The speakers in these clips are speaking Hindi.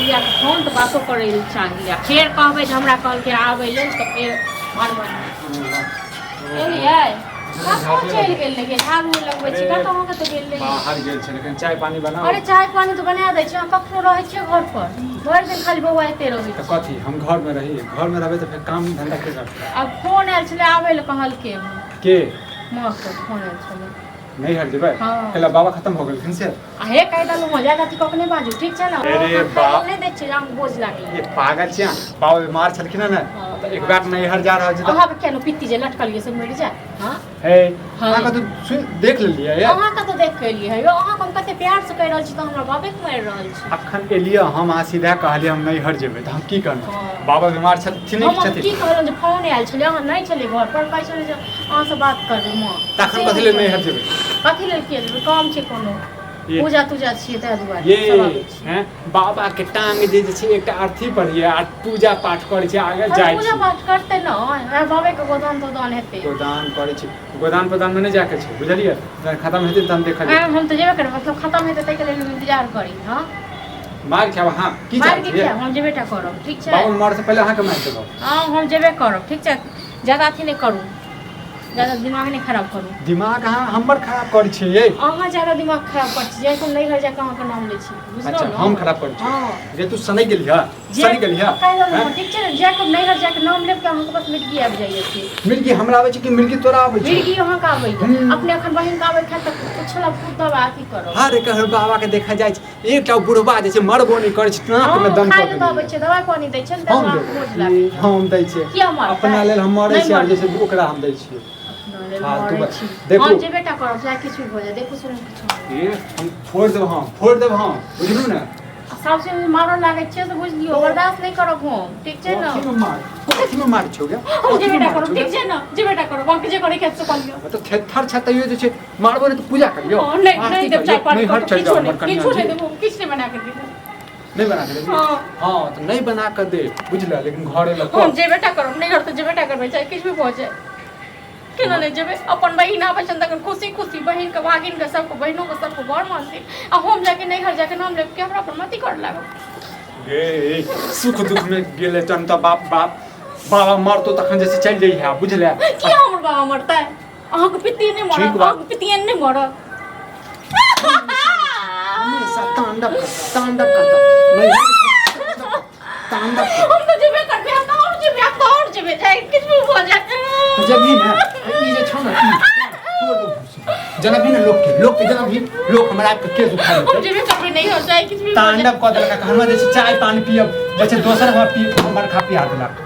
या फोन तो बातो करे चाहिए फेर कहबै जे हमरा कहल के आबै ले तो फेर एलियै कहाँ चलि गेल लेकिन झाड़ू लगबै छी कहाँ के तो गेल ले बाहर गेल छै लेकिन चाय पानी बना अरे चाय पानी तो बना दै छी हम कखनो रहै छियै घर पर भरि दिन खाली बौआइते रहै तो कथी हम घर में रही घर में रहबे तो फिर काम धंधा के करते अब फोन आयल छलै आबै ले कहल के माँ के फोन आयल छलै नहीं हट जेबै पहले बाबा खत्म हो गेल से हे कहि दलु मजा जाती कखने बाजू ठीक छै ना अरे बाप नहीं दै छी हम बोझ लागलै ये पागल छै बाबा बीमार छलखिन ना तो एक बार नहीं हर जा रहल छै अहाँ के केनो पित्ती जे लटकलिए से मरि जाय हां हे अहाँ का तो सुन देख लेलिए यार अहाँ का तो देख के एलिए है अहाँ हम कते प्यार से कह रहल छी त हमरा बाबे के मारि रहल छी अखन एलिए हम अहाँ सीधा कहलिए हम नहीं हट जेबै त हम की करब बाबा बीमार छथिन नहीं छथिन हम की कहलौ जे फोन आयल छलै अहाँ नहीं छलै घर पर कहै छलै जे अहाँ से बात करबै मां तखन कथि ले नहीं हट जेबै कथि ले के जेबै काम छै कोनो पूजा तुजा छियै तै दुआरे ये हैं बाबा के टांग जे छै एकटा अर्थी पर ये आ पूजा पाठ करै छै आगे जाइ पूजा पाठ करते न बाबे के गोदान तोदान हेतै गोदान करै छै गोदान प्रदान में नहीं जाके छै बुझलिए खत्म हेतै त हम देखलिए हम तो जेबे करब मतलब खत्म हेतै तै के लेल इंतजार करी हां मार खाब हां की मार के चाहिए क्या हम जेबेटा करब ठीक छै बाबा मर से पहले अहाँ के मार देबो हां हम जेबे करब ठीक छै ज्यादा अथी नहीं करू ज्यादा दिमाग नहीं खराब करू दिमाग अहाँ हमर खराब करै छै ये अहाँ ज्यादा दिमाग खराब कर छी जैसे नहीं हर जाके अहाँ के नाम ले छी बुझलो अच्छा न हम खराब करै छी हां जे तू सनै गेलिया सनै गेलिया ठीक छै जाके नहीं हर जाके नाम लेब के अहाँ के पास मिर्गी आबि जाइए छी मिर्गी हमरा आबै छै कि मिर्गी तोरा आबै छै मिर्गी अहाँ का आबै छै अपने अखन बहिन का आबै खात तक उछला कूदब अथी करो अरे कहर बाबा के देखा जाइ छै एकटा बुढ़बा जे छै मरबो नहीं करै छै नाक में दम कर दे छै दवाई पानी दै छै दवा बोझ लागे हम दै छै किया मार अपना लेल हम मरै छै जैसे ओकरा हम दै छियै देखो जे बेटा करो चाहे किछ भी हो जाए देखो सुन किछ ये हम फोड़ देब हम बुझलु ना सबसे मारो लागे छै तो बुझ लियो बर्दाश्त नहीं करब हम ठीक छै ना कथि में मार छौ गे जे बेटा करो ठीक छै ना जे बेटा करो बाकी जे करे खेत से कर लियो तो थर छतइयो जे छै मारबो नहीं तो पूजा करियो नहीं जब चाय पानी हट चल जाओ हमर कन्या किछ नहीं देबो किछ नहीं बना के दे नहीं बना के दे हां तो नहीं बना के दे बुझला लेकिन घरे ल हम जे बेटा करो नहीं घर तो जे बेटा करबे चाहे किछ भी हो जाए केना नहीं जेबे अपन बहिन आबै छन तखन खुशी खुशी बहिन के भागिन के सबको बहिनों के सबको घर मानती आ हम जाके नहीं घर जाके नाम लेब के हमरा पर मति कर लागो गे सुख दुख में गेले तन त बाबा मरतो तखन जैसे चल जाई है बुझले की हमर बाबा मरता है अहाँ के पितिए नहीं मरत अहाँ के पितिए नहीं मरत हमेशा तांडव करता तांडव हम तो जेबे करबे हम तो और जेबे चाहे किछ भी हो जाए जब भी ना ई जे छ ना तोड़ दो जना भी ना लोग के जना भी लोग हमरा के केस उठा ले हम जेबे करबे नहीं हो जाए किछ भी तांडव क देलका हमरा जैसे चाय पानी पियब जैसे दोसर हम पी हमर खा पिया देलक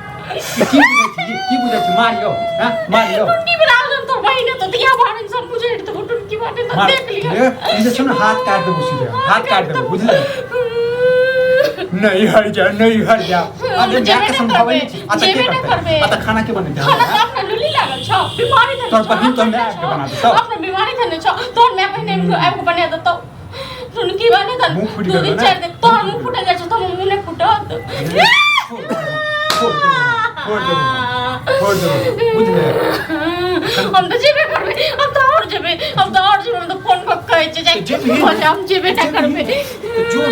की बुझै छी मारियो हां मारियो टुट्टी बनाओ जन तो बहिन तो दिया भाड़न सब मुझे तो टुट्टी बाटे तो देख लिया ई जे छ ना हाथ काट देबो सीधे हाथ काट देबो बुझले नहीं हट जा अबे जाके समझाबै छी आता खाना के बने जा खाना अपना लुली लागल छ बीमारी थन तोर बहिन तो मैं के बना देतो अपना बीमारी थन छ तोर मैं बहिन को आपको बना देतो सुन की बने थन दो दिन चार दिन तोर मुंह फुट जाय छ तो मुंह नहीं फुटत फोड़ दे बुझले हम तो जेबे करबे हम तो और जेबे तो फोन पर कहै छै जाय हम जेबे टा करबे जो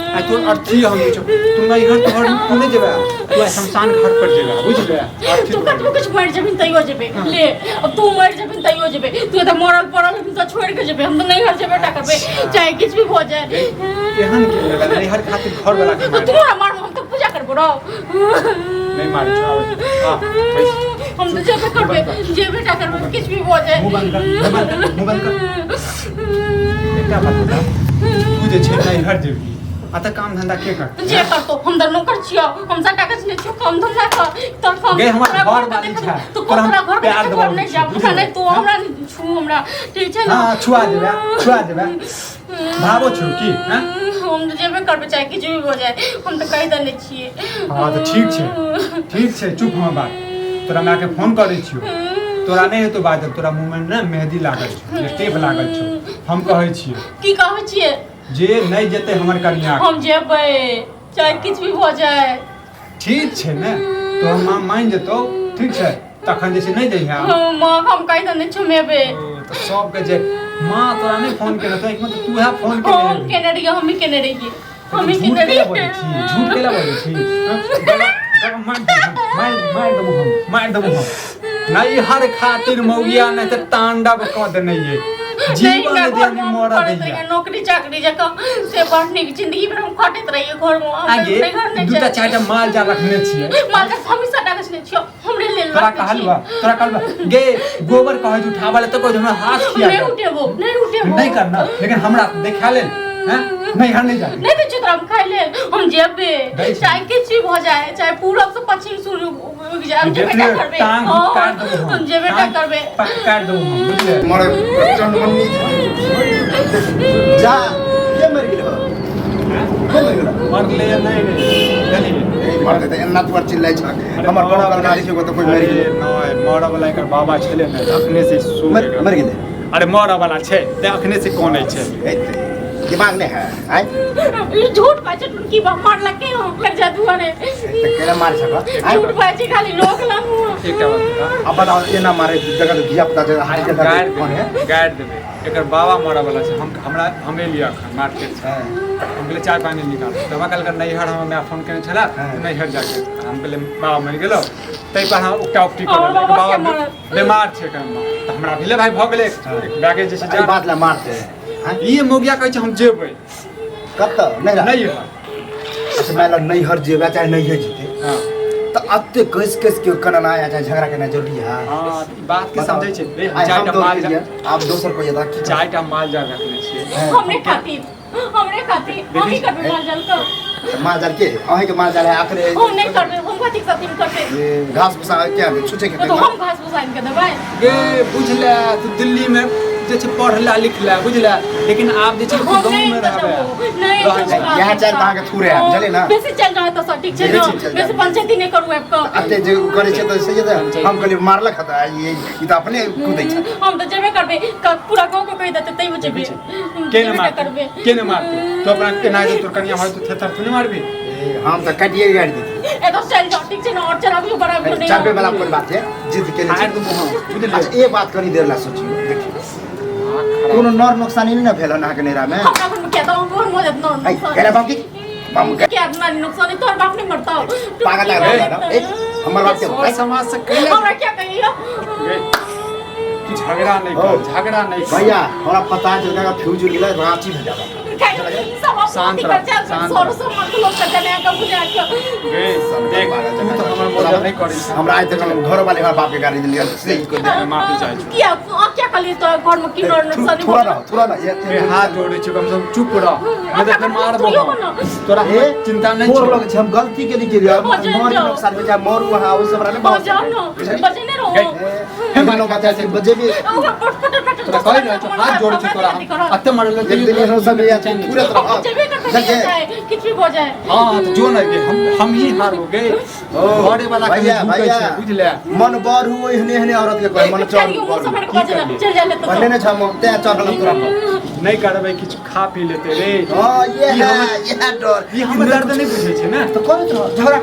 आ तो अर्थी हम जो तुम नहीं घर तो घर नहीं जेबे तू शमशान घर पर जेबे बुझले तू कतबो कुछ मर जेबिन तइयो जेबे ले अब तू मर जेबिन तइयो जेबे तू तो मरल पड़ल हम तो छोड़ के जेबे हम तो नहीं घर जेबे टा करबे चाहे कुछ भी हो जाए एहन के लगा नहीं हर खातिर घर वाला के तू मार हम तो पूजा करबो रो नहीं मार हां हम तो जेबे करबे जेबे टा करबे कुछ भी हो जाए मुंह बंद कर एकटा बात बता तू जे छै नहीं हर जेबी आता काम धंधा के कर जे कर तो हम दर नौकर छियो हम सा कागज ने छियो काम धंधा कर तो हम गे हमर घर वाली छै तो तोरा घर प्यार दबा नहीं जा बुझा नहीं तू हमरा छू हमरा ठीक छै ना हां छुआ देबे भागो छु की हैं हम तो जेबे करबे चाहे किछ भी हो जाए हम तो कह देने छिए हां तो ठीक छै चुप हो बात तोरा मैं के फोन करै छियो तोरा नहीं हेतो बात तोरा मुंह में ना मेहंदी लागल छै टेप लागल छै हम कहै छियै की कहै छियै जे नहीं जेते हमर कन्या हम जेबै चाहे किछ भी हो जाए ठीक छै ने तो हम मान जेतो ठीक छै तखन जे छै नहीं जइहा मां हम कहि देने छमेबे तो सब के जे मां तोरा नहीं फोन केने तो एक मतलब तू है फोन केने केने रहियो हम भी केने रहिए हम ही झूठ किने केला बोलै छी झूठ केला बोलै छी मार दबो हम नहीं हर खातिर मौगिया नहीं त तांडव क देने ये जीवन देनी मोरा दैया नौकरी चाकरी जका से बढ़ने की जिंदगी में हम खटत रहिए घर में आगे दूटा चारटा माल जा रखने छिए माल का हमेशा रखने छियो हमरे ले तोरा कहलबा गे गोबर कहै छ उठावा ले त कहै हमरा हाथ खिया नहीं उठेबो नहीं करना लेकिन हमरा देखा ले हैं नहीं हर नहीं जा नहीं तो चित्रा हम खाई ले हम जेबे चाहे किछ भी हो जाए चाहे पूरब से पश्चिम सूर्य उग जाए हम जेबे का करबे हम जेबे का करबे काट दो बुझले मारे प्रचंड मन्नी जा ये मर गेल हो को मर गेल मर ले नहीं चली ए मार दे एन्ना पर चिल्लाई छ हमर बड़ा वाला गाड़ी से तो कोई मर गेल नहीं मरा वाला एकर बाबा छले ने अखने से सो मर गेल अरे मरा वाला छे ते अखने से कोन छै दिमाग नहीं है आई ये झूठ बात उनकी मार लगे हम कर जा दुआ ने तो केला मार सका झूठ बात खाली लोक लामु एकटा बात अब बताओ ये ना मारे जगह तो घिया पता चला हाथ के गाड़ कौन है गाड़ देबे एकर बाबा मरा वाला छै हम हमरा हमें लिया मार्केट से हम गेले चाय पानी निकाल दवा कल कर नहीं हर हम फोन करने छला नहीं हट जाके हम गेले बाबा मर गेलो तै पर हम उक्टा उक्टी कर बाबा बीमार छै कर त हमरा भेले भाई भ गेले बैगे जे छै बात ला मारते ये मोगिया कहै छै हम जेबै कब तक नहीं नहीं अच्छा मैं लग नहीं हर जेबा चाहे नहीं है जीते हां तो अत्ते कस के करना आया चाहे झगड़ा करना जरूरी है हां बात के समझै छै रे हम चारटा तो माल जा आप दोसर को यदा की चारटा माल जा रखने छियै हमरे खातिर हम ही करबे माल जल का माल जाल के अहे के माल जाल है आखिर हम नहीं करबे हम कथि सतिम करबे ये घास भूसा क्या छुचे के तो हम घास भुसाइन के देबै गे बुझले तू दिल्ली में जे छै पढ़ला लिखला बुझला लेकिन आप जे छै गांव में रहबे नहीं यहाँ चल कहां के थूरे है चले ना बेसी चल जाए तो ठीक छै ना बेसी पंचायती नहीं करू ऐप का अते जे करे छै तो सही है हम कहले मारला खता ये तो अपने कूदै छै हम तो जेबे करबे पूरा गांव को कहि देते तै जेबे के न मारते तो अपना के ना तोर कनिया होय तो थेथर थुने मारबी हम तो कटिए गाड़ी दी ए तो चल जाओ ठीक छै ना और चलाबी बराबर नहीं चाबे वाला कोई बात है जिद के लिए बुझले अच्छा एक बात करी देर ला सोचियो देखिए कोनो नर नुकसानी नहीं ना भेल ना के नेरा में हमरा घर में क्या तो हम मदद न आई केला बाकी बम के क्या ना नुकसान तोर बाप ने मरता पागल लग रहा है ए हमर बात के और समाज से कहले हमरा क्या कहियो तू झगड़ा नहीं कर झगड़ा नहीं कर भैया हमरा पता है जगह का फ्यूज उड़ गेला रांची भेजा शांत सोरो से मतलब कर देने का बुझा के देख तू तो हमर मदद नहीं करी हमरा आज तक घर वाले हमारे बाप के गाड़ी दिलिया से को दे माफी चाहे क्या कली तो घर में किनो नुकसान थोड़ा ना ये हाथ जोड़े छी कम से कम चुप रह मैं तो फिर मार दो तोरा चिंता नहीं मोर लोग हम गलती के लिए किया मोर नुकसान में जा मोर वहां उस हमरा ने बहुत जानो बजने रहो हे मानो बता से बजे भी तोरा कहि रहल छ हाथ जोड़े छी तोरा अत्ते मारले एक दिन हम सब ये पूरा तरह किछ भी हो जाए हां तो जो नहीं हम ही हार हो गए घरे वाला के भूखे छे बुझले मन बर हुए हने हने औरत के मन चढ़ चल जाले तो पहले ने छम ते चढ़ल तोरा नहीं करबै किछ खा पी लेते रे हां ये डर ये हम दर्द नहीं बुझे छे ना तो कर झगड़ा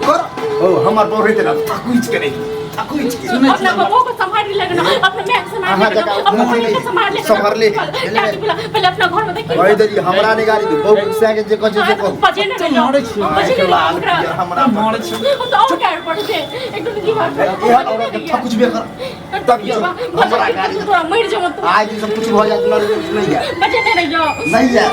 कर ओ हमर बोर होते ना ताकुइच करे ताकुइच के अपना बबो को संभाल लेना अपने मैं संभाल लेना अपना भाई को संभाल लेना पहले अपना घर में देखिए भाई दरी हमरा ने गाड़ी दो बहुत से के जे कह को बजे ने मारे छी हमरा मारे छी तो और क्या पड़ गए एक तो की बात ये औरत के कुछ भी कर तब हमरा गाड़ी मर जाओ आज सब कुछ हो जाए नहीं है बजे नहीं रहियो नहीं है